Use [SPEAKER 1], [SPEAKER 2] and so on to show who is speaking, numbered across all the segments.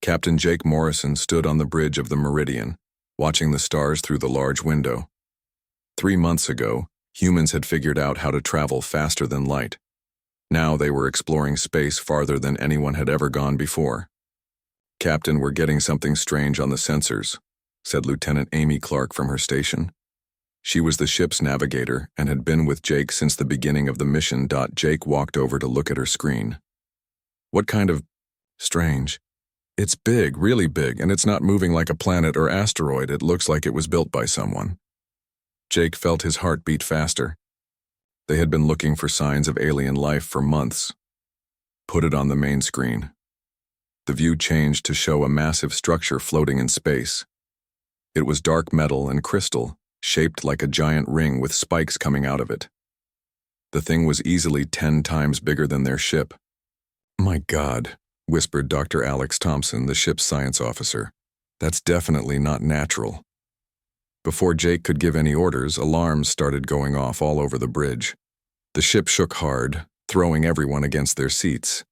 [SPEAKER 1] Captain Jake Morrison stood on the bridge of the Meridian, watching the stars through the large window. 3 months ago, humans had figured out how to travel faster than light. Now they were exploring space farther than anyone had ever gone before. "Captain, we're getting something strange on the sensors," said Lieutenant Amy Clark from her station. She was the ship's navigator and had been with Jake since the beginning of the mission. Jake walked over to look at her screen. "What kind of strange?" "It's big, really big, and it's not moving like a planet or asteroid. It looks like it was built by someone." Jake felt his heart beat faster. They had been looking for signs of alien life for months. "Put it on the main screen." The view changed to show a massive structure floating in space. It was dark metal and crystal, shaped like a giant ring with spikes coming out of it. The thing was easily 10 times bigger than their ship. "My God," whispered Dr. Alex Thompson, the ship's science officer. "That's definitely not natural." Before Jake could give any orders, alarms started going off all over the bridge. The ship shook hard, throwing everyone against their seats.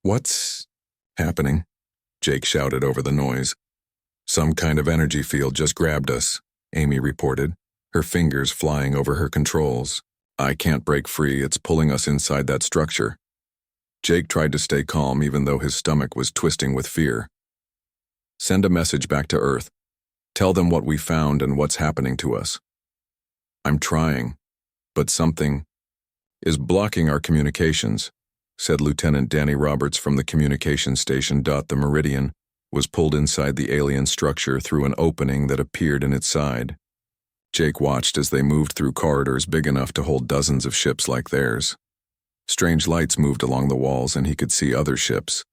[SPEAKER 1] "What's happening?" Jake shouted over the noise. "Some kind of energy field just grabbed us," Amy reported, her fingers flying over her controls. "I can't break free. It's pulling us inside that structure." Jake tried to stay calm even though his stomach was twisting with fear. "Send a message back to Earth. Tell them what we found and what's happening to us." "I'm trying, but something is blocking our communications," said Lieutenant Danny Roberts from the communications station. The Meridian was pulled inside the alien structure through an opening that appeared in its side. Jake watched as they moved through corridors big enough to hold dozens of ships like theirs. Strange lights moved along the walls and he could see other ships,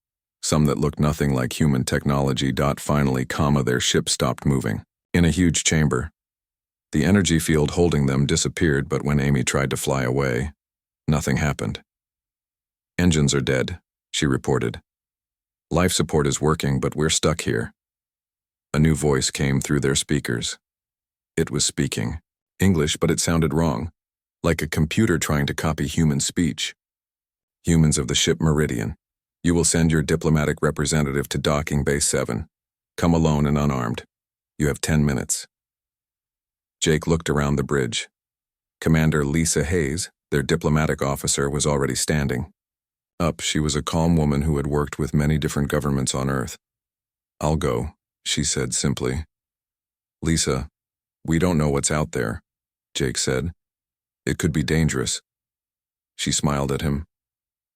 [SPEAKER 1] some that looked nothing like human technology. Finally, their ship stopped moving. In a huge chamber. The energy field holding them disappeared, but when Amy tried to fly away, nothing happened. "Engines are dead," she reported. "Life support is working, but we're stuck here." A new voice came through their speakers. It was speaking English, but it sounded wrong, like a computer trying to copy human speech. "Humans of the ship Meridian, you will send your diplomatic representative to docking base 7. Come alone and unarmed. You have 10 minutes. Jake looked around the bridge. Commander Lisa Hayes, their diplomatic officer, was already standing. Up, she was a calm woman who had worked with many different governments on Earth. "I'll go," she said simply. "Lisa, we don't know what's out there," Jake said. "It could be dangerous." She smiled at him.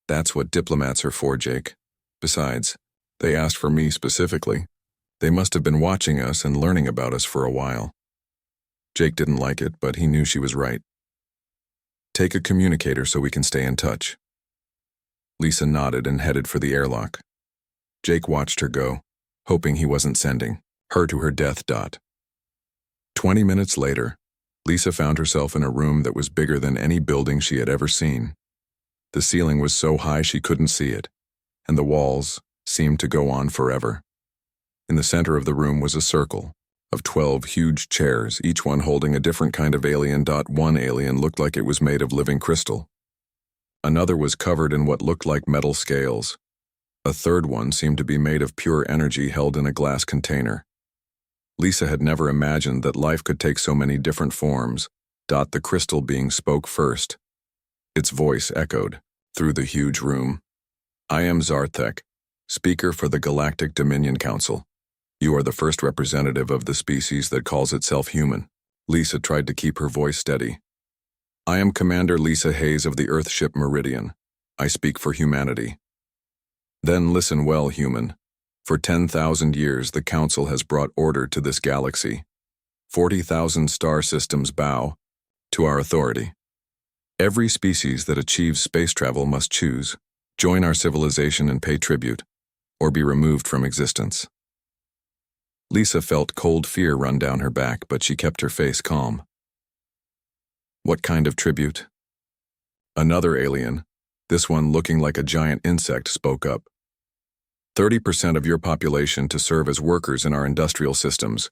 [SPEAKER 1] "That's what diplomats are for, Jake. Besides, they asked for me specifically. They must have been watching us and learning about us for a while." Jake didn't like it, but he knew she was right. "Take a communicator so we can stay in touch." Lisa nodded and headed for the airlock. Jake watched her go, hoping he wasn't sending her to her death. 20 minutes later, Lisa found herself in a room that was bigger than any building she had ever seen. The ceiling was so high she couldn't see it, and the walls seemed to go on forever. In the center of the room was a circle of 12 huge chairs, each one holding a different kind of alien. One alien looked like it was made of living crystal. Another was covered in what looked like metal scales. A third one seemed to be made of pure energy held in a glass container. Lisa had never imagined that life could take so many different forms. The crystal being spoke first. Its voice echoed through the huge room. "I am Zarthek, speaker for the Galactic Dominion Council. You are the first representative of the species that calls itself human." Lisa tried to keep her voice steady. "I am Commander Lisa Hayes of the Earthship Meridian. I speak for humanity. Then listen well, human. For 10,000 years, the Council has brought order to this galaxy. 40,000 star systems bow to our authority. Every species that achieves space travel must choose, join our civilization and pay tribute, or be removed from existence." Lisa felt cold fear run down her back, but she kept her face calm. "What kind of tribute?" Another alien, this one looking like a giant insect, spoke up. 30% of your population to serve as workers in our industrial systems.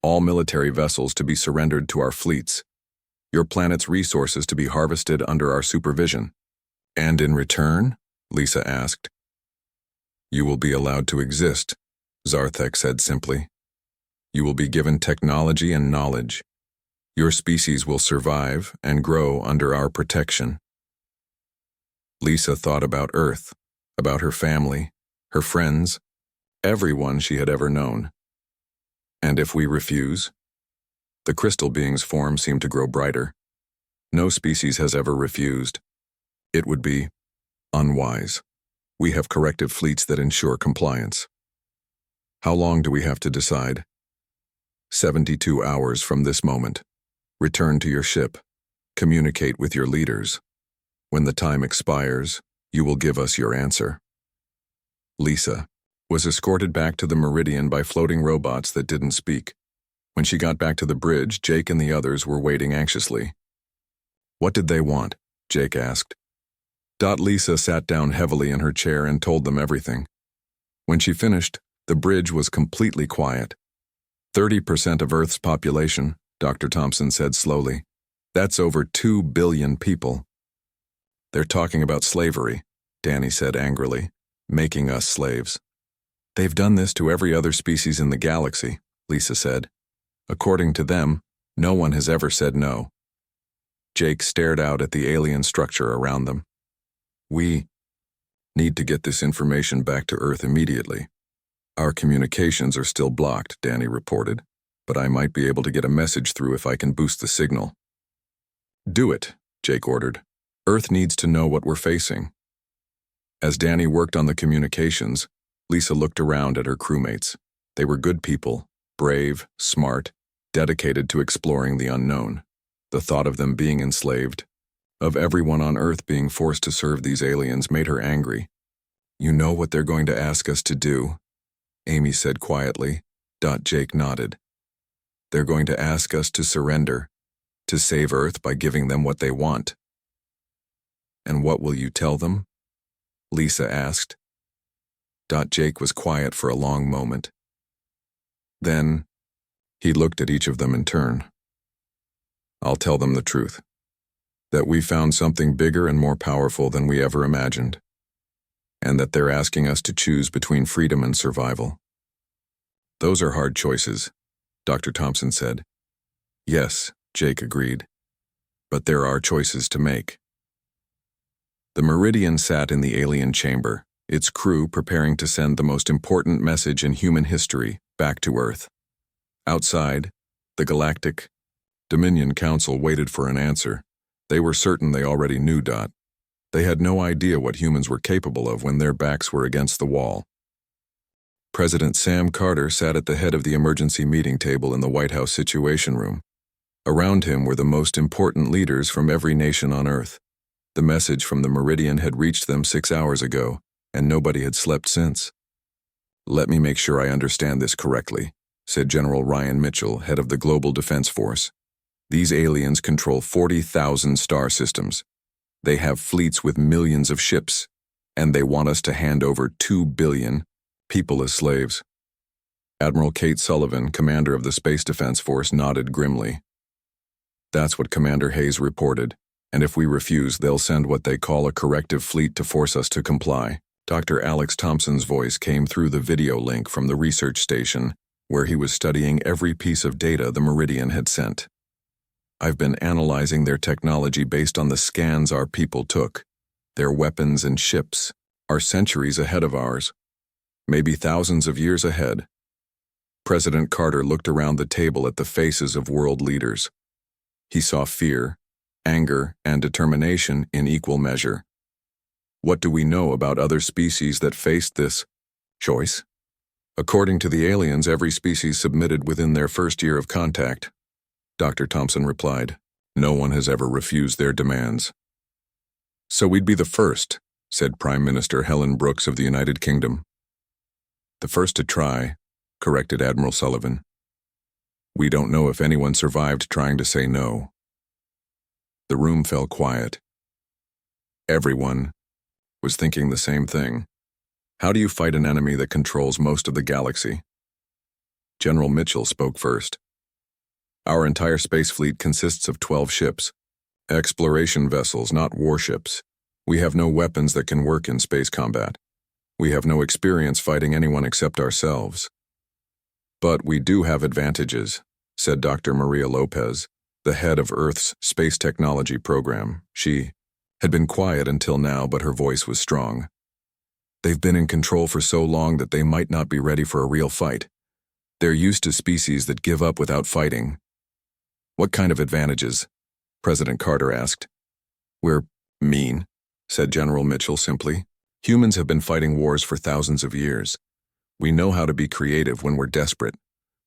[SPEAKER 1] All military vessels to be surrendered to our fleets. Your planet's resources to be harvested under our supervision." "And in return?" Lisa asked. "You will be allowed to exist Zarthek said simply. You will be given technology and knowledge. Your species will survive and grow under our protection. Lisa thought about Earth, about her family, her friends, everyone she had ever known. And if we refuse? The crystal being's form seemed to grow brighter. No species has ever refused. It would be unwise. We have corrective fleets that ensure compliance. How long do we have to decide? 72 hours from this moment. Return to your ship. Communicate with your leaders. When the time expires, you will give us your answer. Lisa was escorted back to the Meridian by floating robots that didn't speak. When she got back to the bridge, Jake and the others were waiting anxiously. What did they want? Jake asked. Lisa sat down heavily in her chair and told them everything. When she finished, the bridge was completely quiet. 30% of Earth's population, Dr. Thompson said slowly. That's over 2 billion people. They're talking about slavery, Danny said angrily, making us slaves. They've done this to every other species in the galaxy, Lisa said. According to them, no one has ever said no. Jake stared out at the alien structure around them. We need to get this information back to Earth immediately. Our communications are still blocked, Danny reported, but I might be able to get a message through if I can boost the signal. Do it, Jake ordered. Earth needs to know what we're facing. As Danny worked on the communications, Lisa looked around at her crewmates. They were good people, brave, smart, dedicated to exploring the unknown. The thought of them being enslaved, of everyone on Earth being forced to serve these aliens, made her angry. You know what they're going to ask us to do? Amy said quietly. Jake nodded. They're going to ask us to surrender, to save Earth by giving them what they want. And what will you tell them? Lisa asked. Jake was quiet for a long moment. Then, he looked at each of them in turn. I'll tell them the truth. That we found something bigger and more powerful than we ever imagined. And that they're asking us to choose between freedom and survival. Those are hard choices, Dr. Thompson said. Yes, Jake agreed. But there are choices to make. The Meridian sat in the alien chamber, its crew preparing to send the most important message in human history back to Earth. Outside, the Galactic Dominion Council waited for an answer. They were certain they already knew. They had no idea what humans were capable of when their backs were against the wall. President Sam Carter sat at the head of the emergency meeting table in the White House Situation Room. Around him were the most important leaders from every nation on Earth. The message from the Meridian had reached them 6 hours ago, and nobody had slept since. Let me make sure I understand this correctly, said General Ryan Mitchell, head of the Global Defense Force. These aliens control 40,000 star systems. They have fleets with millions of ships, and they want us to hand over 2 billion people as slaves. Admiral Kate Sullivan, commander of the Space Defense Force, nodded grimly. That's what Commander Hayes reported, and if we refuse, they'll send what they call a corrective fleet to force us to comply. Dr. Alex Thompson's voice came through the video link from the research station, where he was studying every piece of data the Meridian had sent. I've been analyzing their technology based on the scans our people took. Their weapons and ships are centuries ahead of ours, maybe thousands of years ahead. President Carter looked around the table at the faces of world leaders. He saw fear, anger, and determination in equal measure. What do we know about other species that faced this choice? According to the aliens, every species submitted within their first year of contact. Dr. Thompson replied, no one has ever refused their demands. So we'd be the first, said Prime Minister Helen Brooks of the United Kingdom. The first to try, corrected Admiral Sullivan. We don't know if anyone survived trying to say no. The room fell quiet. Everyone was thinking the same thing. How do you fight an enemy that controls most of the galaxy? General Mitchell spoke first. Our entire space fleet consists of 12 ships. Exploration vessels, not warships. We have no weapons that can work in space combat. We have no experience fighting anyone except ourselves. But we do have advantages, said Dr. Maria Lopez, the head of Earth's space technology program. She had been quiet until now, but her voice was strong. They've been in control for so long that they might not be ready for a real fight. They're used to species that give up without fighting. What kind of advantages? President Carter asked. We're mean, said General Mitchell simply. Humans have been fighting wars for thousands of years. We know how to be creative when we're desperate.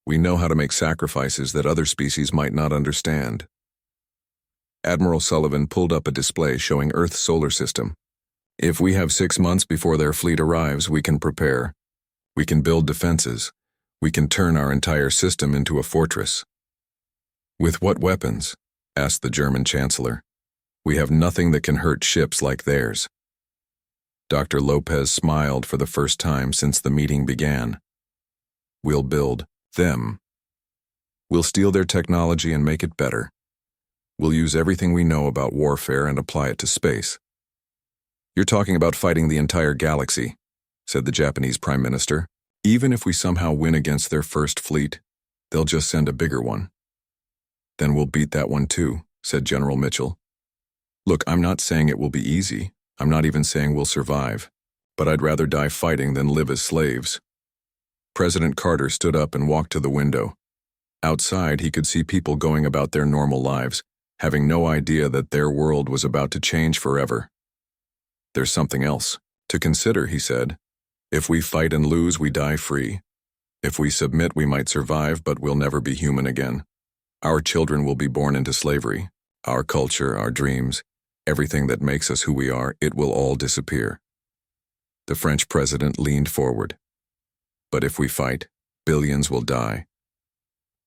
[SPEAKER 1] We know how to make sacrifices that other species might not understand. Admiral Sullivan pulled up a display showing Earth's solar system. If we have 6 months before their fleet arrives, we can prepare. We can build defenses. We can turn our entire system into a fortress. With what weapons? Asked the German Chancellor. We have nothing that can hurt ships like theirs. Dr. Lopez smiled for the first time since the meeting began. We'll build them. We'll steal their technology and make it better. We'll use everything we know about warfare and apply it to space. You're talking about fighting the entire galaxy, said the Japanese Prime Minister. Even if we somehow win against their first fleet, they'll just send a bigger one. Then we'll beat that one too, said General Mitchell. Look, I'm not saying it will be easy. I'm not even saying we'll survive. But I'd rather die fighting than live as slaves. President Carter stood up and walked to the window. Outside, he could see people going about their normal lives, having no idea that their world was about to change forever. There's something else to consider, he said. If we fight and lose, we die free. If we submit, we might survive, but we'll never be human again. Our children will be born into slavery. Our culture, our dreams, everything that makes us who we are, it will all disappear. The French president leaned forward. But if we fight, billions will die.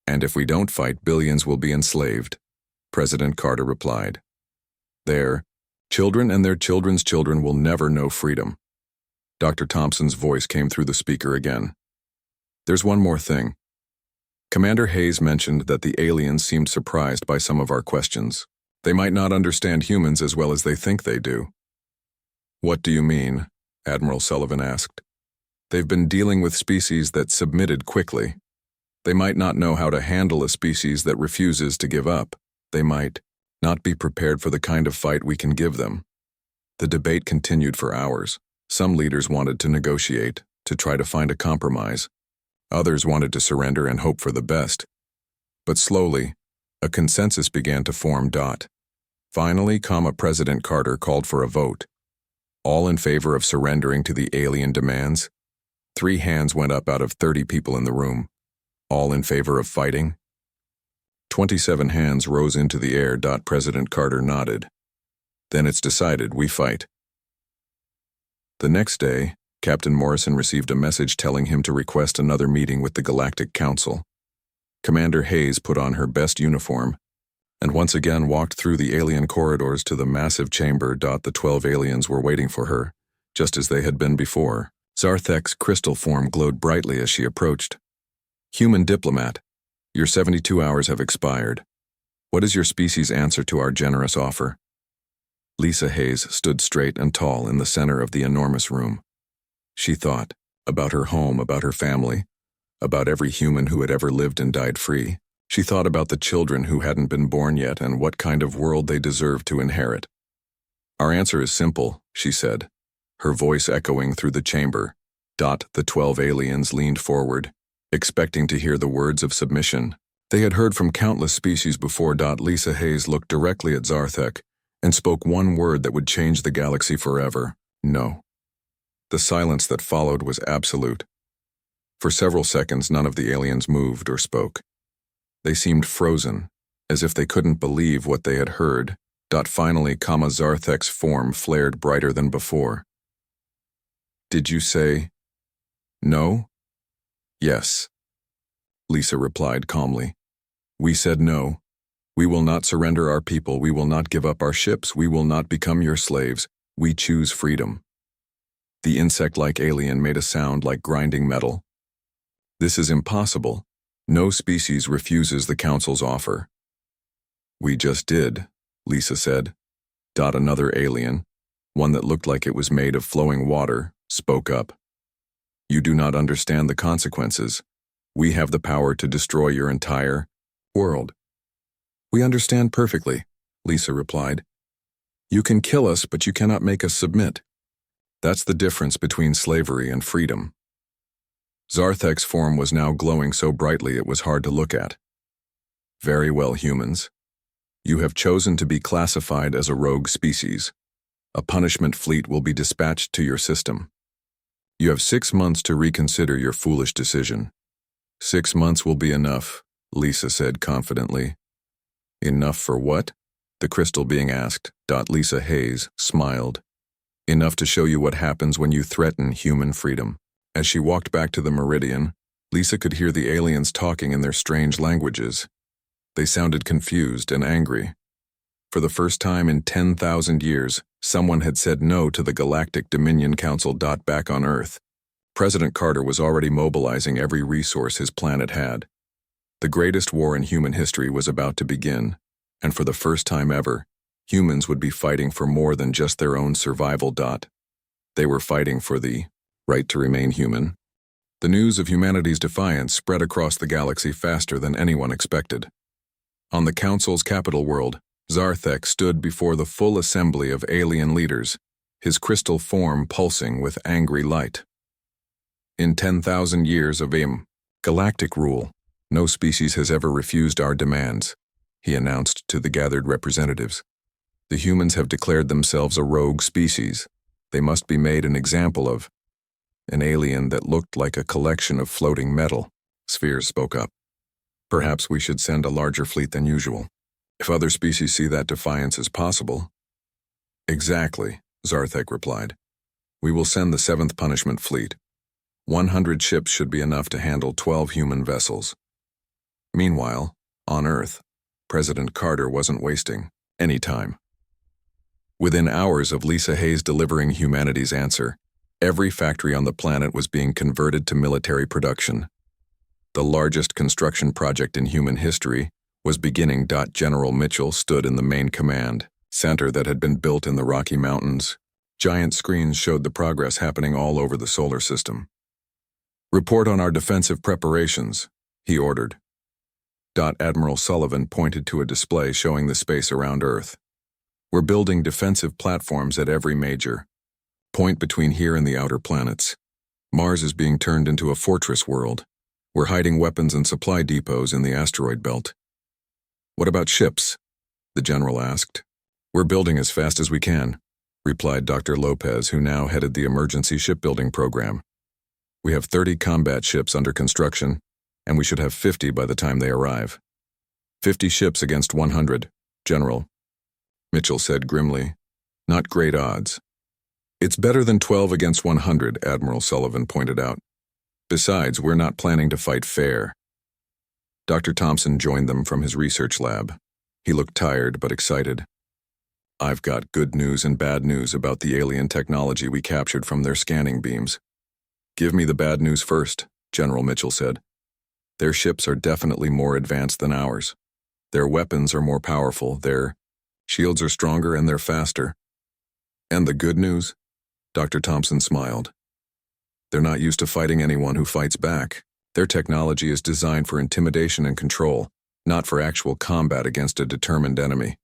[SPEAKER 1] And if we don't fight, billions will be enslaved, President Carter replied. Their children and their children's children will never know freedom. Dr. Thompson's voice came through the speaker again. There's one more thing. Commander Hayes mentioned that the aliens seemed surprised by some of our questions. They might not understand humans as well as they think they do. What do you mean? Admiral Sullivan asked. They've been dealing with species that submitted quickly. They might not know how to handle a species that refuses to give up. They might not be prepared for the kind of fight we can give them. The debate continued for hours. Some leaders wanted to negotiate, to try to find a compromise. Others wanted to surrender and hope for the best. But slowly, a consensus began to form. Finally, President Carter called for a vote. All in favor of surrendering to the alien demands? 3 hands went up out of 30 people in the room. All in favor of fighting? 27 hands rose into the air. President Carter nodded. Then it's decided, we fight. The next day, Captain Morrison received a message telling him to request another meeting with the Galactic Council. Commander Hayes put on her best uniform and once again walked through the alien corridors to the massive chamber. The 12 aliens were waiting for her, just as they had been before. Zarthek's crystal form glowed brightly as she approached. Human diplomat, your 72 hours have expired. What is your species' answer to our generous offer? Lisa Hayes stood straight and tall in the center of the enormous room. She thought about her home, about her family, about every human who had ever lived and died free. She thought about the children who hadn't been born yet and what kind of world they deserved to inherit. Our answer is simple, she said, her voice echoing through the chamber. The 12 aliens leaned forward, expecting to hear the words of submission. They had heard from countless species before. Lisa Hayes looked directly at Zarthek and spoke one word that would change the galaxy forever: no. The silence that followed was absolute. For several seconds, none of the aliens moved or spoke. They seemed frozen, as if they couldn't believe what they had heard. Finally, Zarthek's form flared brighter than before. Did you say no? Yes, Lisa replied calmly. We said no. We will not surrender our people. We will not give up our ships. We will not become your slaves. We choose freedom. The insect-like alien made a sound like grinding metal. This is impossible. No species refuses the Council's offer. We just did, Lisa said. Another alien, one that looked like it was made of flowing water, spoke up. You do not understand the consequences. We have the power to destroy your entire world. We understand perfectly, Lisa replied. You can kill us, but you cannot make us submit. That's the difference between slavery and freedom. Zarthek's form was now glowing so brightly it was hard to look at. Very well, humans. You have chosen to be classified as a rogue species. A punishment fleet will be dispatched to your system. You have 6 months to reconsider your foolish decision. 6 months will be enough, Lisa said confidently. Enough for what? The crystal being asked. Lisa Hayes smiled. Enough to show you what happens when you threaten human freedom. As she walked back to the Meridian, Lisa could hear the aliens talking in their strange languages. They sounded confused and angry. For the first time in 10,000 years, someone had said no to the Galactic Dominion Council. Back on Earth, President Carter was already mobilizing every resource his planet had. The greatest war in human history was about to begin, and for the first time ever, humans would be fighting for more than just their own survival. They were fighting for the right to remain human. The news of humanity's defiance spread across the galaxy faster than anyone expected. On the Council's capital world, Zarthek stood before the full assembly of alien leaders, his crystal form pulsing with angry light. In 10,000 years of galactic rule, no species has ever refused our demands, he announced to the gathered representatives. The humans have declared themselves a rogue species. They must be made an example of. An alien that looked like a collection of floating metal, Spheres spoke up. Perhaps we should send a larger fleet than usual. If other species see that defiance is possible. Exactly, Zarthek replied. We will send the 7th Punishment Fleet. 100 ships should be enough to handle 12 human vessels. Meanwhile, on Earth, President Carter wasn't wasting any time. Within hours of Lisa Hayes delivering humanity's answer, every factory on the planet was being converted to military production. The largest construction project in human history was beginning. General Mitchell stood in the main command center that had been built in the Rocky Mountains. Giant screens showed the progress happening all over the solar system. Report on our defensive preparations, he ordered. Admiral Sullivan pointed to a display showing the space around Earth. We're building defensive platforms at every major point between here and the outer planets. Mars is being turned into a fortress world. We're hiding weapons and supply depots in the asteroid belt. What about ships? The general asked. We're building as fast as we can, replied Dr. Lopez, who now headed the emergency shipbuilding program. We have 30 combat ships under construction, and we should have 50 by the time they arrive. 50 ships against 100, General, Mitchell said grimly. Not great odds. It's better than 12 against 100, Admiral Sullivan pointed out. Besides, we're not planning to fight fair. Dr. Thompson joined them from his research lab. He looked tired but excited. I've got good news and bad news about the alien technology we captured from their scanning beams. Give me the bad news first, General Mitchell said. Their ships are definitely more advanced than ours. Their weapons are more powerful, their shields are stronger, and they're faster. And the good news? Dr. Thompson smiled. They're not used to fighting anyone who fights back. Their technology is designed for intimidation and control, not for actual combat against a determined enemy.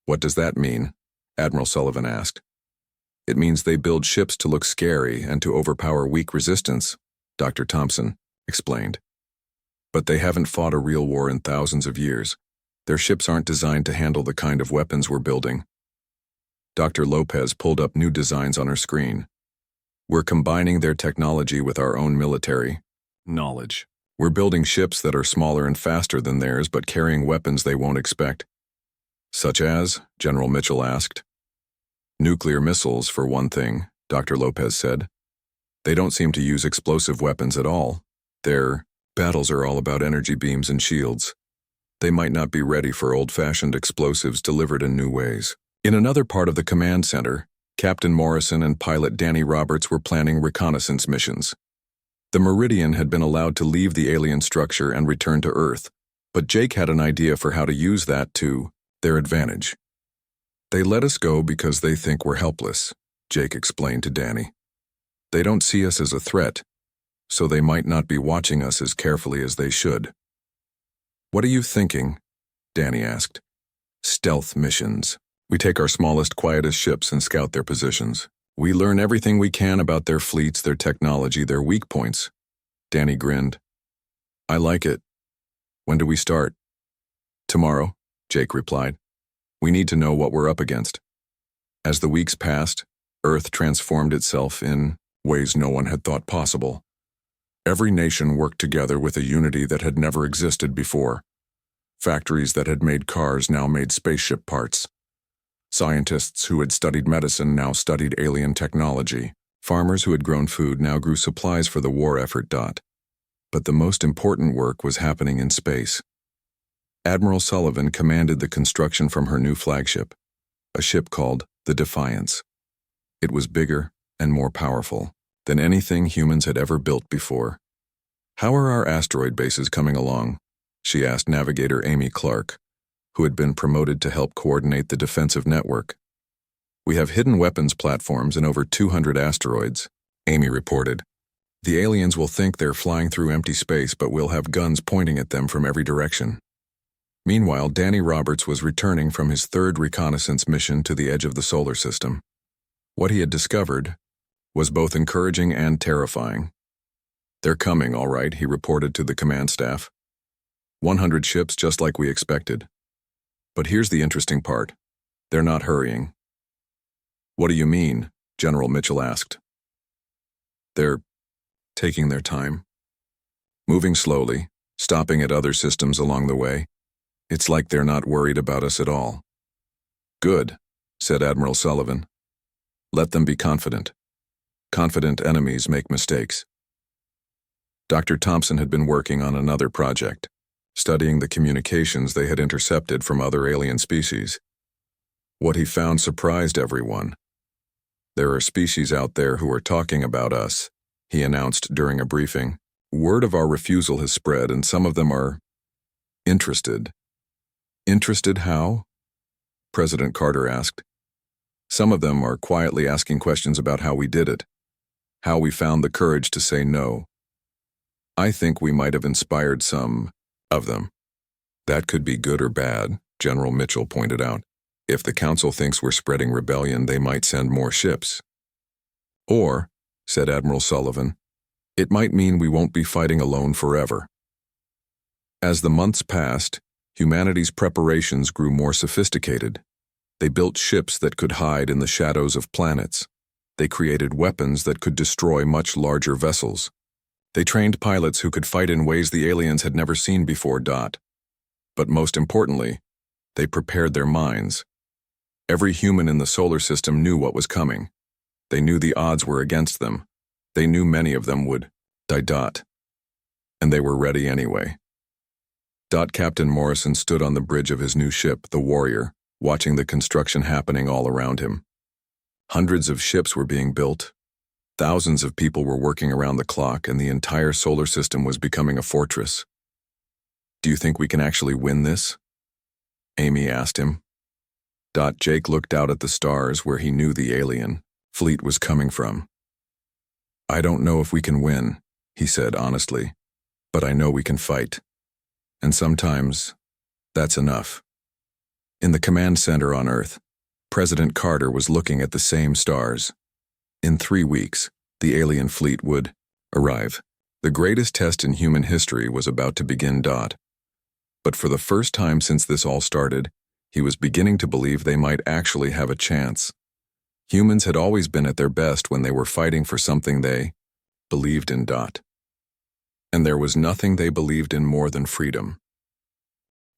[SPEAKER 1] What does that mean? Admiral Sullivan asked. It means they build ships to look scary and to overpower weak resistance, Dr. Thompson explained. But they haven't fought a real war in thousands of years. Their ships aren't designed to handle the kind of weapons we're building. Dr. Lopez pulled up new designs on her screen. We're combining their technology with our own military knowledge. We're building ships that are smaller and faster than theirs, but carrying weapons they won't expect. Such as? General Mitchell asked. Nuclear missiles, for one thing, Dr. Lopez said. They don't seem to use explosive weapons at all. Their battles are all about energy beams and shields. They might not be ready for old-fashioned explosives delivered in new ways. In another part of the command center, Captain Morrison and pilot Danny Roberts were planning reconnaissance missions. The Meridian had been allowed to leave the alien structure and return to Earth, but Jake had an idea for how to use that to their advantage. They let us go because they think we're helpless, Jake explained to Danny. They don't see us as a threat, so they might not be watching us as carefully as they should. What are you thinking? Danny asked. Stealth missions. We take our smallest, quietest ships and scout their positions. We learn everything we can about their fleets, their technology, their weak points. Danny grinned. I like it. When do we start? Tomorrow, Jake replied. We need to know what we're up against. As the weeks passed, Earth transformed itself in ways no one had thought possible. Every nation worked together with a unity that had never existed before. Factories that had made cars now made spaceship parts. Scientists who had studied medicine now studied alien technology. Farmers who had grown food now grew supplies for the war effort. But the most important work was happening in space. Admiral Sullivan commanded the construction from her new flagship, a ship called the Defiance. It was bigger and more powerful than anything humans had ever built before. How are our asteroid bases coming along? She asked Navigator Amy Clark, who had been promoted to help coordinate the defensive network. We have hidden weapons platforms in over 200 asteroids, Amy reported. The aliens will think they're flying through empty space, but we'll have guns pointing at them from every direction. Meanwhile, Danny Roberts was returning from his third reconnaissance mission to the edge of the solar system. What he had discovered was both encouraging and terrifying. They're coming, all right, he reported to the command staff. 100 ships just like we expected. But here's the interesting part. They're not hurrying. What do you mean? General Mitchell asked. They're taking their time. Moving slowly, stopping at other systems along the way. It's like they're not worried about us at all. Good, said Admiral Sullivan. Let them be confident. Confident enemies make mistakes. Dr. Thompson had been working on another project, studying the communications they had intercepted from other alien species. What he found surprised everyone. There are species out there who are talking about us, he announced during a briefing. Word of our refusal has spread, and some of them are interested. Interested how? President Carter asked. Some of them are quietly asking questions about how we did it, how we found the courage to say no. I think we might have inspired some of them. That could be good or bad, General Mitchell pointed out. If the Council thinks we're spreading rebellion, they might send more ships. Or, said Admiral Sullivan, it might mean we won't be fighting alone forever. As the months passed, humanity's preparations grew more sophisticated. They built ships that could hide in the shadows of planets. They created weapons that could destroy much larger vessels. They trained pilots who could fight in ways the aliens had never seen before. But most importantly, they prepared their minds. Every human in the solar system knew what was coming. They knew the odds were against them. They knew many of them would die. And they were ready anyway. Captain Morrison stood on the bridge of his new ship, the Warrior, watching the construction happening all around him. Hundreds of ships were being built. Thousands of people were working around the clock, and the entire solar system was becoming a fortress. Do you think we can actually win this? Amy asked him. Jake looked out at the stars where he knew the alien fleet was coming from. I don't know if we can win, he said honestly, but I know we can fight. And sometimes, that's enough. In the command center on Earth, President Carter was looking at the same stars. In 3 weeks, the alien fleet would arrive. The greatest test in human history was about to begin. But for the first time since this all started, he was beginning to believe they might actually have a chance. Humans had always been at their best when they were fighting for something they believed in. And there was nothing they believed in more than freedom.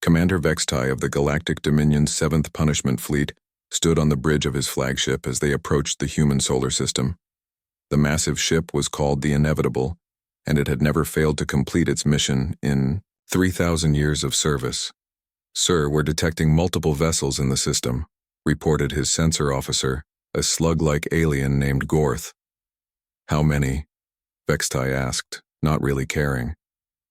[SPEAKER 1] Commander Vextai of the Galactic Dominion's 7th Punishment Fleet stood on the bridge of his flagship as they approached the human solar system. The massive ship was called the Inevitable, and it had never failed to complete its mission in 3,000 years of service. Sir, we're detecting multiple vessels in the system, reported his sensor officer, a slug-like alien named Gorth. How many? Vextai asked, not really caring.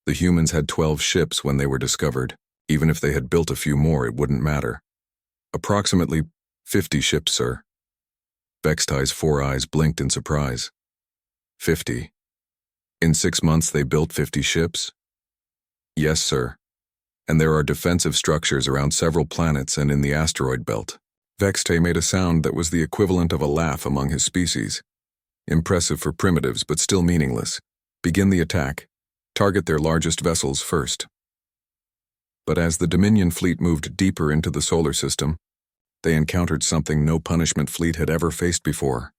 [SPEAKER 1] The humans had 12 ships when they were discovered. Even if they had built a few more, it wouldn't matter. Approximately 50 ships, sir. Vextai's 4 eyes blinked in surprise. 50. In 6 months they built 50 ships? Yes, sir. And there are defensive structures around several planets and in the asteroid belt. Vexte made a sound that was the equivalent of a laugh among his species. Impressive for primitives, but still meaningless. Begin the attack. Target their largest vessels first. But as the Dominion fleet moved deeper into the solar system, they encountered something no punishment fleet had ever faced before,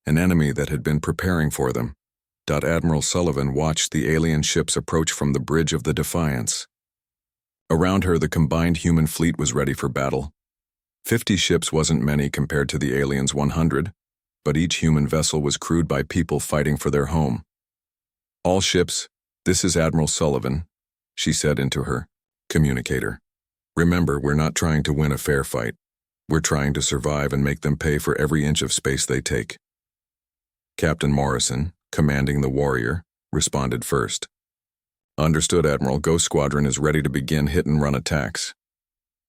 [SPEAKER 1] an enemy that had been preparing for them. Admiral Sullivan watched the alien ships approach from the bridge of the Defiance. Around her, the combined human fleet was ready for battle. 50 ships wasn't many compared to the aliens' 100, but each human vessel was crewed by people fighting for their home. All ships, this is Admiral Sullivan, she said into her communicator. Remember, we're not trying to win a fair fight. We're trying to survive and make them pay for every inch of space they take. Captain Morrison, commanding the Warrior, responded first. Understood, Admiral. Ghost Squadron is ready to begin hit-and-run attacks.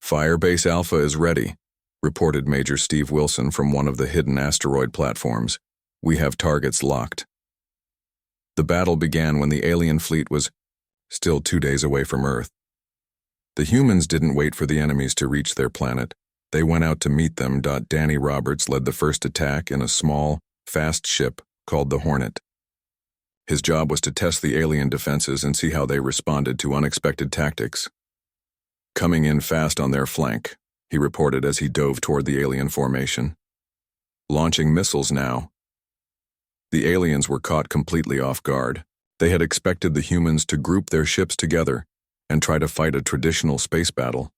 [SPEAKER 1] Firebase Alpha is ready, reported Major Steve Wilson from one of the hidden asteroid platforms. We have targets locked. The battle began when the alien fleet was still 2 days away from Earth. The humans didn't wait for the enemies to reach their planet. They went out to meet them. Danny Roberts led the first attack in a small, fast ship called the Hornet. His job was to test the alien defenses and see how they responded to unexpected tactics. Coming in fast on their flank, he reported as he dove toward the alien formation. Launching missiles now. The aliens were caught completely off guard. They had expected the humans to group their ships together and try to fight a traditional space battle.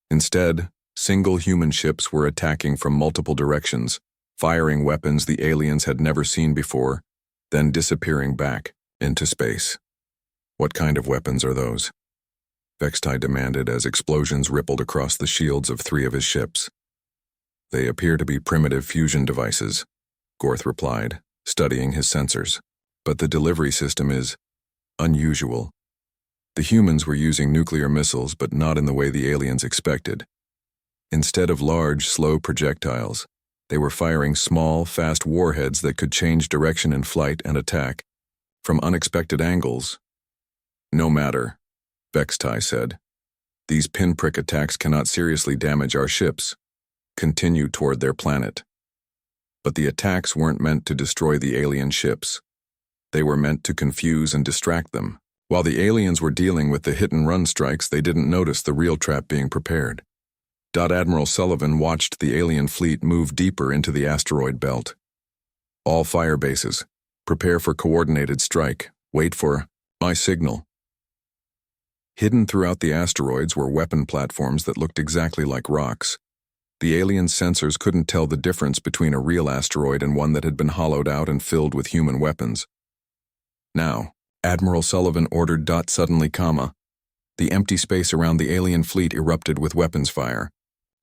[SPEAKER 1] Instead, single human ships were attacking from multiple directions, firing weapons the aliens had never seen before, then disappearing back into space. What kind of weapons are those? Vexte demanded as explosions rippled across the shields of 3 of his ships. They appear to be primitive fusion devices, Gorth replied, studying his sensors. But the delivery system is unusual. The humans were using nuclear missiles, but not in the way the aliens expected. Instead of large, slow projectiles, they were firing small, fast warheads that could change direction in flight and attack from unexpected angles. No matter, Vexte said. These pinprick attacks cannot seriously damage our ships. Continue toward their planet. But the attacks weren't meant to destroy the alien ships. They were meant to confuse and distract them. While the aliens were dealing with the hit-and-run strikes, they didn't notice the real trap being prepared. Admiral Sullivan watched the alien fleet move deeper into the asteroid belt. All fire bases, prepare for coordinated strike. Wait for my signal. Hidden throughout the asteroids were weapon platforms that looked exactly like rocks. The alien sensors couldn't tell the difference between a real asteroid and one that had been hollowed out and filled with human weapons. Now, Admiral Sullivan ordered. Suddenly, the empty space around the alien fleet erupted with weapons fire.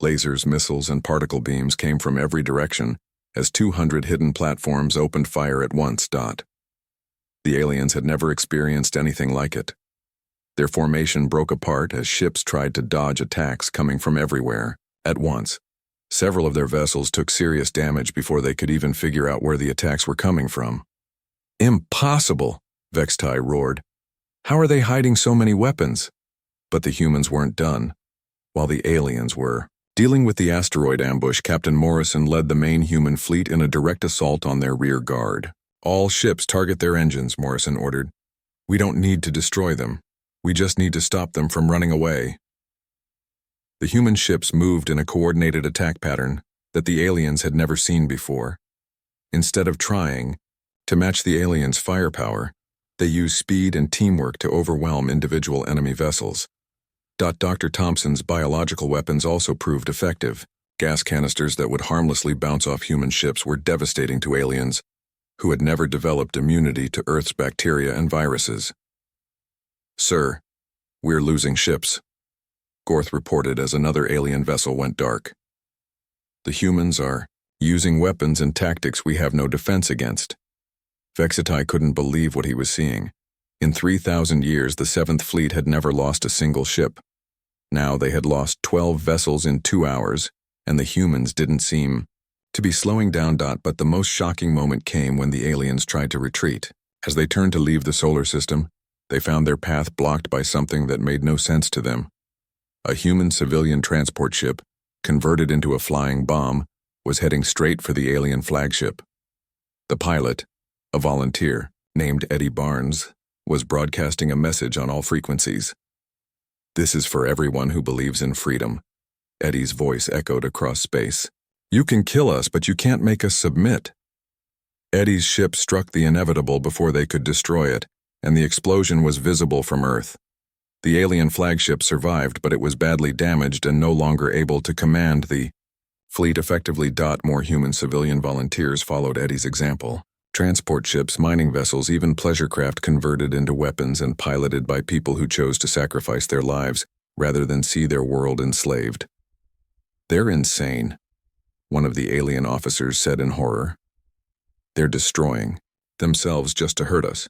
[SPEAKER 1] Lasers, missiles, and particle beams came from every direction as 200 hidden platforms opened fire at once. The aliens had never experienced anything like it. Their formation broke apart as ships tried to dodge attacks coming from everywhere at once. Several of their vessels took serious damage before they could even figure out where the attacks were coming from. Impossible, Vexte roared. How are they hiding so many weapons? But the humans weren't done, while the aliens were. Dealing with the asteroid ambush, Captain Morrison led the main human fleet in a direct assault on their rear guard. All ships target their engines, Morrison ordered. We don't need to destroy them. We just need to stop them from running away. The human ships moved in a coordinated attack pattern that the aliens had never seen before. Instead of trying to match the aliens' firepower, they used speed and teamwork to overwhelm individual enemy vessels. Dr. Thompson's biological weapons also proved effective. Gas canisters that would harmlessly bounce off human ships were devastating to aliens who had never developed immunity to Earth's bacteria and viruses. Sir, we're losing ships, Gorth reported as another alien vessel went dark. The humans are using weapons and tactics we have no defense against. Vexte couldn't believe what he was seeing. In 3,000 years, the 7th Fleet had never lost a single ship. Now they had lost 12 vessels in 2 hours, and the humans didn't seem to be slowing down. But the most shocking moment came when the aliens tried to retreat. As they turned to leave the solar system, they found their path blocked by something that made no sense to them. A human civilian transport ship, converted into a flying bomb, was heading straight for the alien flagship. The pilot, a volunteer named Eddie Barnes, was broadcasting a message on all frequencies. "This is for everyone who believes in freedom," Eddie's voice echoed across space. "You can kill us, but you can't make us submit." Eddie's ship struck the inevitable before they could destroy it, and the explosion was visible from Earth. The alien flagship survived, but it was badly damaged and no longer able to command the fleet effectively. More human civilian volunteers followed Eddie's example. Transport ships, mining vessels, even pleasure craft converted into weapons and piloted by people who chose to sacrifice their lives rather than see their world enslaved. "They're insane," one of the alien officers said in horror. "They're destroying themselves just to hurt us."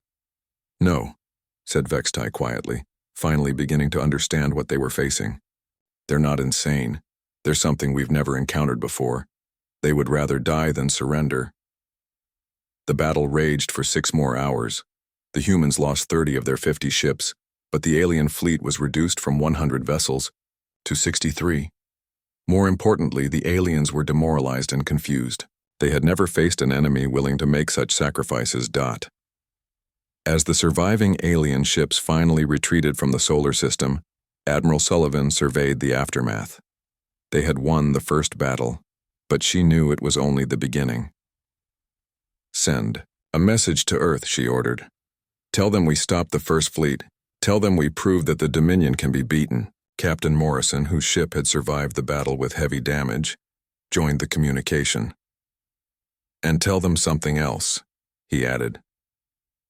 [SPEAKER 1] "No," said Vextai quietly, finally beginning to understand what they were facing. "They're not insane. They're something we've never encountered before. They would rather die than surrender." The battle raged for 6 more hours. The humans lost 30 of their 50 ships, but the alien fleet was reduced from 100 vessels to 63. More importantly, the aliens were demoralized and confused. They had never faced an enemy willing to make such sacrifices. As the surviving alien ships finally retreated from the solar system, Admiral Sullivan surveyed the aftermath. They had won the first battle, but she knew it was only the beginning. "Send a message to Earth," she ordered. "Tell them we stopped the first fleet. Tell them we proved that the Dominion can be beaten." Captain Morrison, whose ship had survived the battle with heavy damage, joined the communication. "And tell them something else," he added.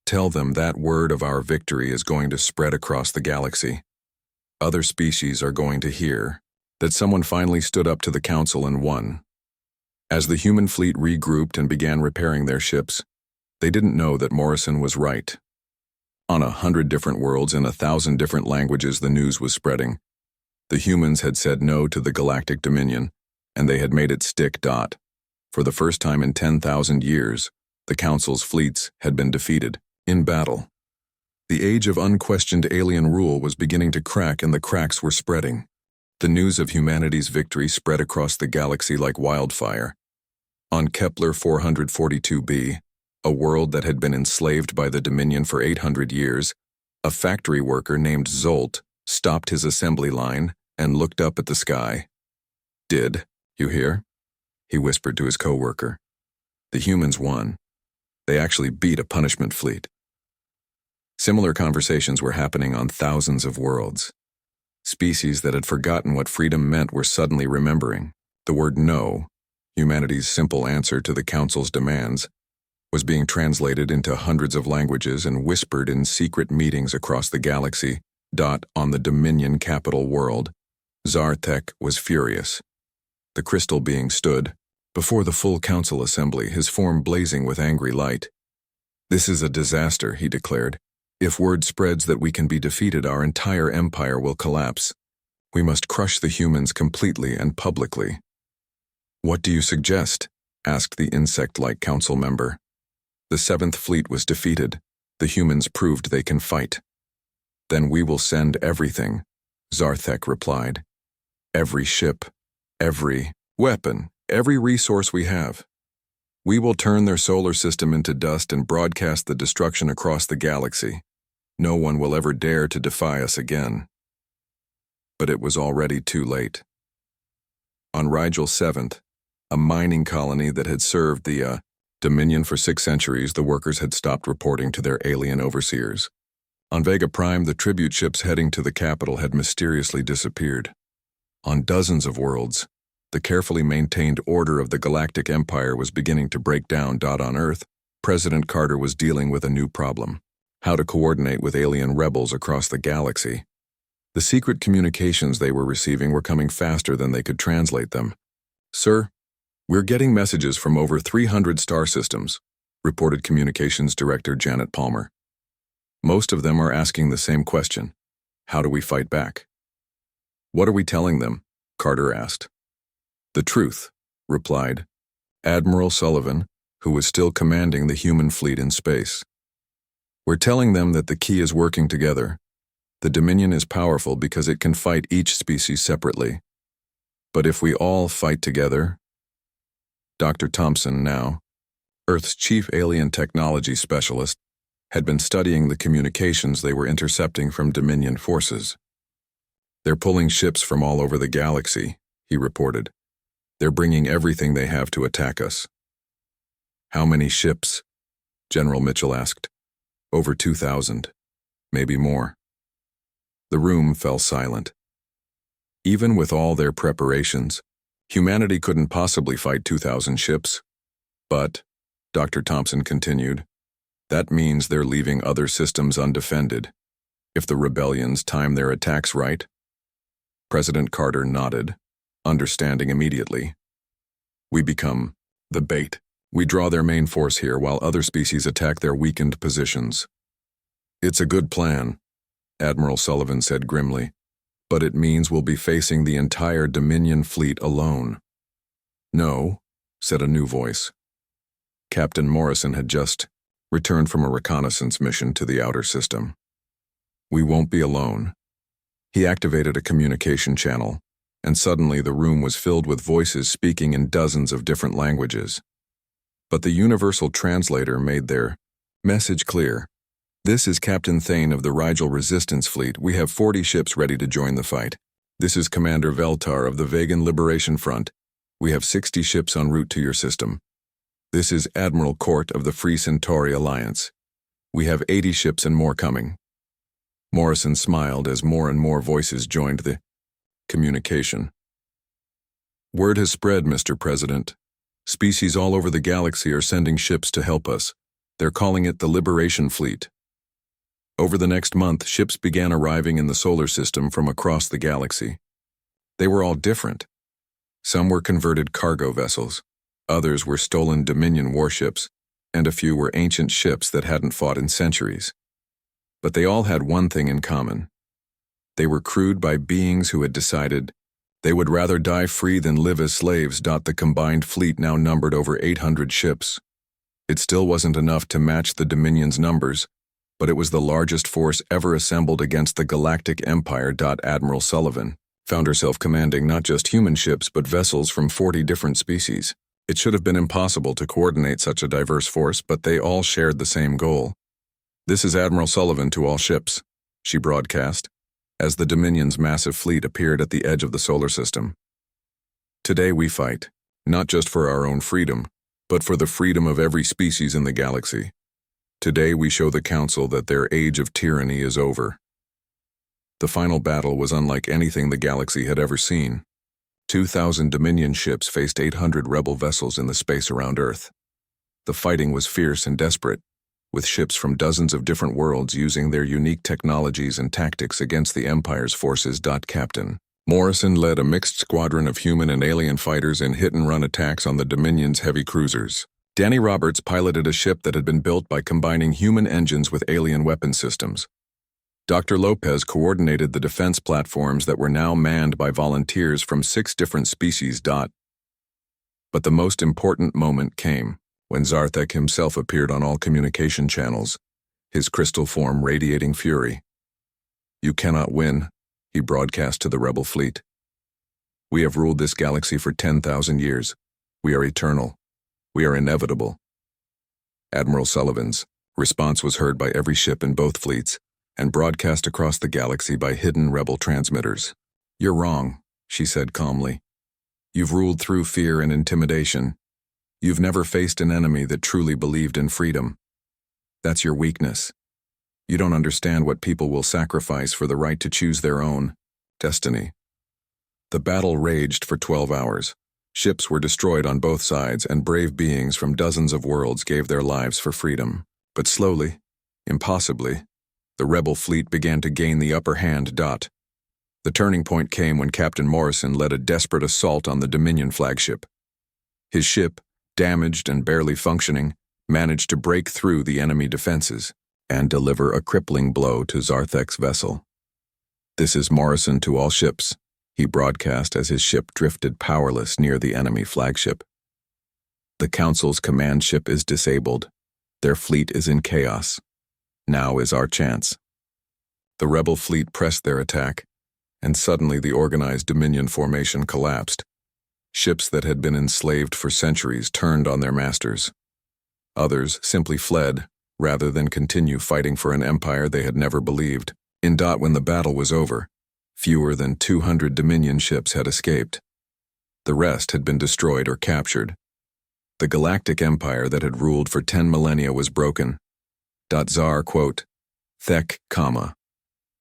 [SPEAKER 1] "Tell them that word of our victory is going to spread across the galaxy. Other species are going to hear that someone finally stood up to the Council and won." As the human fleet regrouped and began repairing their ships, they didn't know that Morrison was right. On 100 different worlds in 1,000 different languages, the news was spreading. The humans had said no to the Galactic Dominion, and they had made it stick. For the first time in 10,000 years, the Council's fleets had been defeated in battle. The age of unquestioned alien rule was beginning to crack, and the cracks were spreading. The news of humanity's victory spread across the galaxy like wildfire. On Kepler 442b, a world that had been enslaved by the Dominion for 800 years, a factory worker named Zolt stopped his assembly line and looked up at the sky. "Did you hear?" he whispered to his co-worker. "The humans won. They actually beat a punishment fleet." Similar conversations were happening on thousands of worlds. Species that had forgotten what freedom meant were suddenly remembering. The word "no," humanity's simple answer to the Council's demands, was being translated into hundreds of languages and whispered in secret meetings across the galaxy. On the Dominion capital world, Zarthek was furious. The crystal being stood before the full Council assembly, his form blazing with angry light. "This is a disaster," he declared. "If word spreads that we can be defeated, our entire empire will collapse. We must crush the humans completely and publicly." "What do you suggest?" asked the insect-like council member. "The 7th Fleet was defeated. The humans proved they can fight." "Then we will send everything," Zarthek replied. "Every ship, every weapon, every resource we have. We will turn their solar system into dust and broadcast the destruction across the galaxy. No one will ever dare to defy us again." But it was already too late. On Rigel 7th, a mining colony that had served the Dominion for 6 centuries, the workers had stopped reporting to their alien overseers. On Vega Prime, the tribute ships heading to the capital had mysteriously disappeared. On dozens of worlds, the carefully maintained order of the Galactic Empire was beginning to break down. On Earth, President Carter was dealing with a new problem: how to coordinate with alien rebels across the galaxy. The secret communications they were receiving were coming faster than they could translate them. "Sir, we're getting messages from over 300 star systems," reported Communications Director Janet Palmer. "Most of them are asking the same question: how do we fight back?" "What are we telling them?" Carter asked. "The truth," replied Admiral Sullivan, who was still commanding the human fleet in space. "We're telling them that the key is working together. The Dominion is powerful because it can fight each species separately. But if we all fight together..." Dr. Thompson, now Earth's chief alien technology specialist, had been studying the communications they were intercepting from Dominion forces. "They're pulling ships from all over the galaxy," he reported. "They're bringing everything they have to attack us." "How many ships?" General Mitchell asked. "Over 2,000, maybe more." The room fell silent. Even with all their preparations, humanity couldn't possibly fight 2,000 ships. "But," Dr. Thompson continued, "that means they're leaving other systems undefended, if the rebellions time their attacks right." President Carter nodded, understanding immediately. "We become the bait. We draw their main force here while other species attack their weakened positions." "It's a good plan," Admiral Sullivan said grimly, "but it means we'll be facing the entire Dominion fleet alone." "No," said a new voice. Captain Morrison had just returned from a reconnaissance mission to the outer system. "We won't be alone." He activated a communication channel, and suddenly the room was filled with voices speaking in dozens of different languages. But the universal translator made their message clear. "This is Captain Thane of the Rigel Resistance Fleet. We have 40 ships ready to join the fight. This is Commander Veltar of the Vegan Liberation Front. We have 60 ships en route to your system. This is Admiral Court of the Free Centauri Alliance. We have 80 ships and more coming." Morrison smiled as more and more voices joined the communication. "Word has spread, Mr. President. Species all over the galaxy are sending ships to help us. They're calling it the Liberation Fleet." Over the next month, ships began arriving in the solar system from across the galaxy. They were all different. Some were converted cargo vessels, others were stolen Dominion warships, and a few were ancient ships that hadn't fought in centuries. But they all had one thing in common. They were crewed by beings who had decided they would rather die free than live as slaves. The combined fleet now numbered over 800 ships. It still wasn't enough to match the Dominion's numbers, but it was the largest force ever assembled against the Galactic Empire. Admiral Sullivan found herself commanding not just human ships but vessels from 40 different species. It should have been impossible to coordinate such a diverse force, but they all shared the same goal. "This is Admiral Sullivan to all ships," she broadcast, as the Dominion's massive fleet appeared at the edge of the solar system. "Today we fight, not just for our own freedom, but for the freedom of every species in the galaxy. Today we show the Council that their age of tyranny is over." The final battle was unlike anything the galaxy had ever seen. 2,000 Dominion ships faced 800 rebel vessels in the space around Earth. The fighting was fierce and desperate, with ships from dozens of different worlds using their unique technologies and tactics against the Empire's forces. Captain Morrison led a mixed squadron of human and alien fighters in hit-and-run attacks on the Dominion's heavy cruisers. Danny Roberts piloted a ship that had been built by combining human engines with alien weapon systems. Dr. Lopez coordinated the defense platforms that were now manned by volunteers from 6 different species. But the most important moment came when Zarthek himself appeared on all communication channels, his crystal form radiating fury. "You cannot win," he broadcast to the rebel fleet. "We have ruled this galaxy for 10,000 years. We are eternal. We are inevitable." Admiral Sullivan's response was heard by every ship in both fleets and broadcast across the galaxy by hidden rebel transmitters. "You're wrong," she said calmly. "You've ruled through fear and intimidation. You've never faced an enemy that truly believed in freedom. That's your weakness. You don't understand what people will sacrifice for the right to choose their own destiny." The battle raged for 12 hours. Ships were destroyed on both sides, and brave beings from dozens of worlds gave their lives for freedom. But slowly, impossibly, the rebel fleet began to gain the upper hand. The turning point came when Captain Morrison led a desperate assault on the Dominion flagship. His ship, damaged and barely functioning, managed to break through the enemy defenses and deliver a crippling blow to Zarthek's vessel. "This is Morrison to all ships," he broadcast as his ship drifted powerless near the enemy flagship. The Council's command ship is disabled. Their fleet is in chaos. Now is our chance. The rebel fleet pressed their attack, and suddenly the organized Dominion formation collapsed. Ships that had been enslaved for centuries turned on their masters. Others simply fled, rather than continue fighting for an empire they had never believed. When the battle was over, fewer than 200 Dominion ships had escaped. The rest had been destroyed or captured. The galactic empire that had ruled for 10 millennia was broken. Tsar, quote, Thek,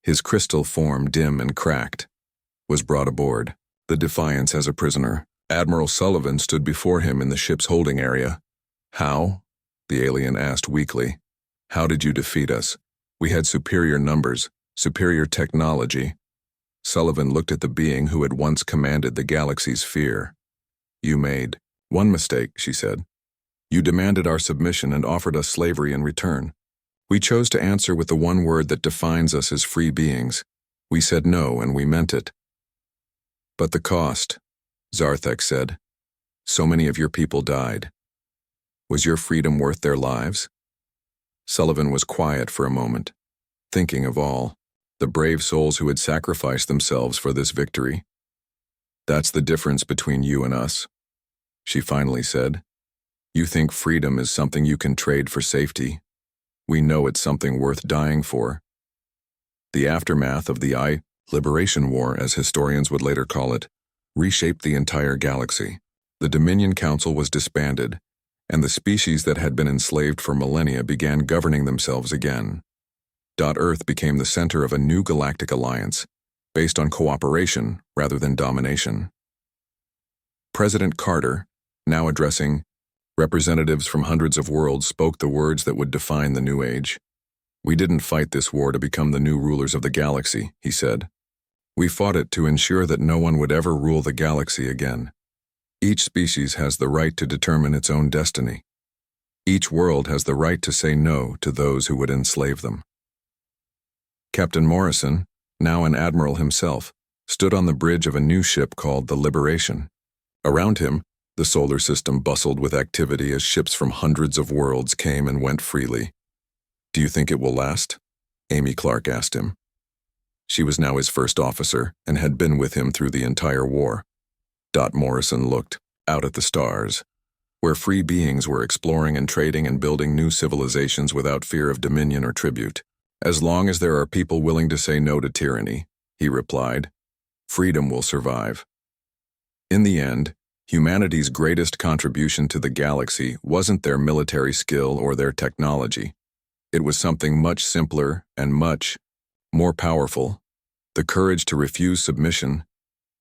[SPEAKER 1] his crystal form dim and cracked, was brought aboard, the Defiance as a prisoner. Admiral Sullivan stood before him in the ship's holding area. How? The alien asked weakly. How did you defeat us? We had superior numbers, superior technology. Sullivan looked at the being who had once commanded the galaxy's fear. You made one mistake, she said. You demanded our submission and offered us slavery in return. We chose to answer with the one word that defines us as free beings. We said no, and we meant it. But the cost, Zarthek said. So many of your people died. Was your freedom worth their lives? Sullivan was quiet for a moment, thinking of all the brave souls who had sacrificed themselves for this victory. That's the difference between you and us, she finally said. You think freedom is something you can trade for safety. We know it's something worth dying for. The aftermath of the Liberation War, as historians would later call it, reshaped the entire galaxy. The Dominion Council was disbanded, and the species that had been enslaved for millennia began governing themselves again. Earth became the center of a new galactic alliance, based on cooperation rather than domination. President Carter, now addressing representatives from hundreds of worlds, spoke the words that would define the new age. We didn't fight this war to become the new rulers of the galaxy, he said. We fought it to ensure that no one would ever rule the galaxy again. Each species has the right to determine its own destiny. Each world has the right to say no to those who would enslave them. Captain Morrison, now an admiral himself, stood on the bridge of a new ship called the Liberation. Around him, the solar system bustled with activity as ships from hundreds of worlds came and went freely. Do you think it will last? Amy Clark asked him. She was now his first officer and had been with him through the entire war. Morrison looked out at the stars, where free beings were exploring and trading and building new civilizations without fear of dominion or tribute. As long as there are people willing to say no to tyranny, he replied, freedom will survive. In the end, humanity's greatest contribution to the galaxy wasn't their military skill or their technology. It was something much simpler and much more powerful: the courage to refuse submission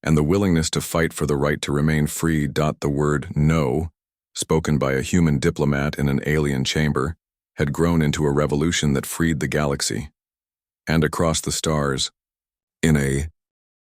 [SPEAKER 1] and the willingness to fight for the right to remain free. The word no, spoken by a human diplomat in an alien chamber, had grown into a revolution that freed the galaxy. And across the stars, in a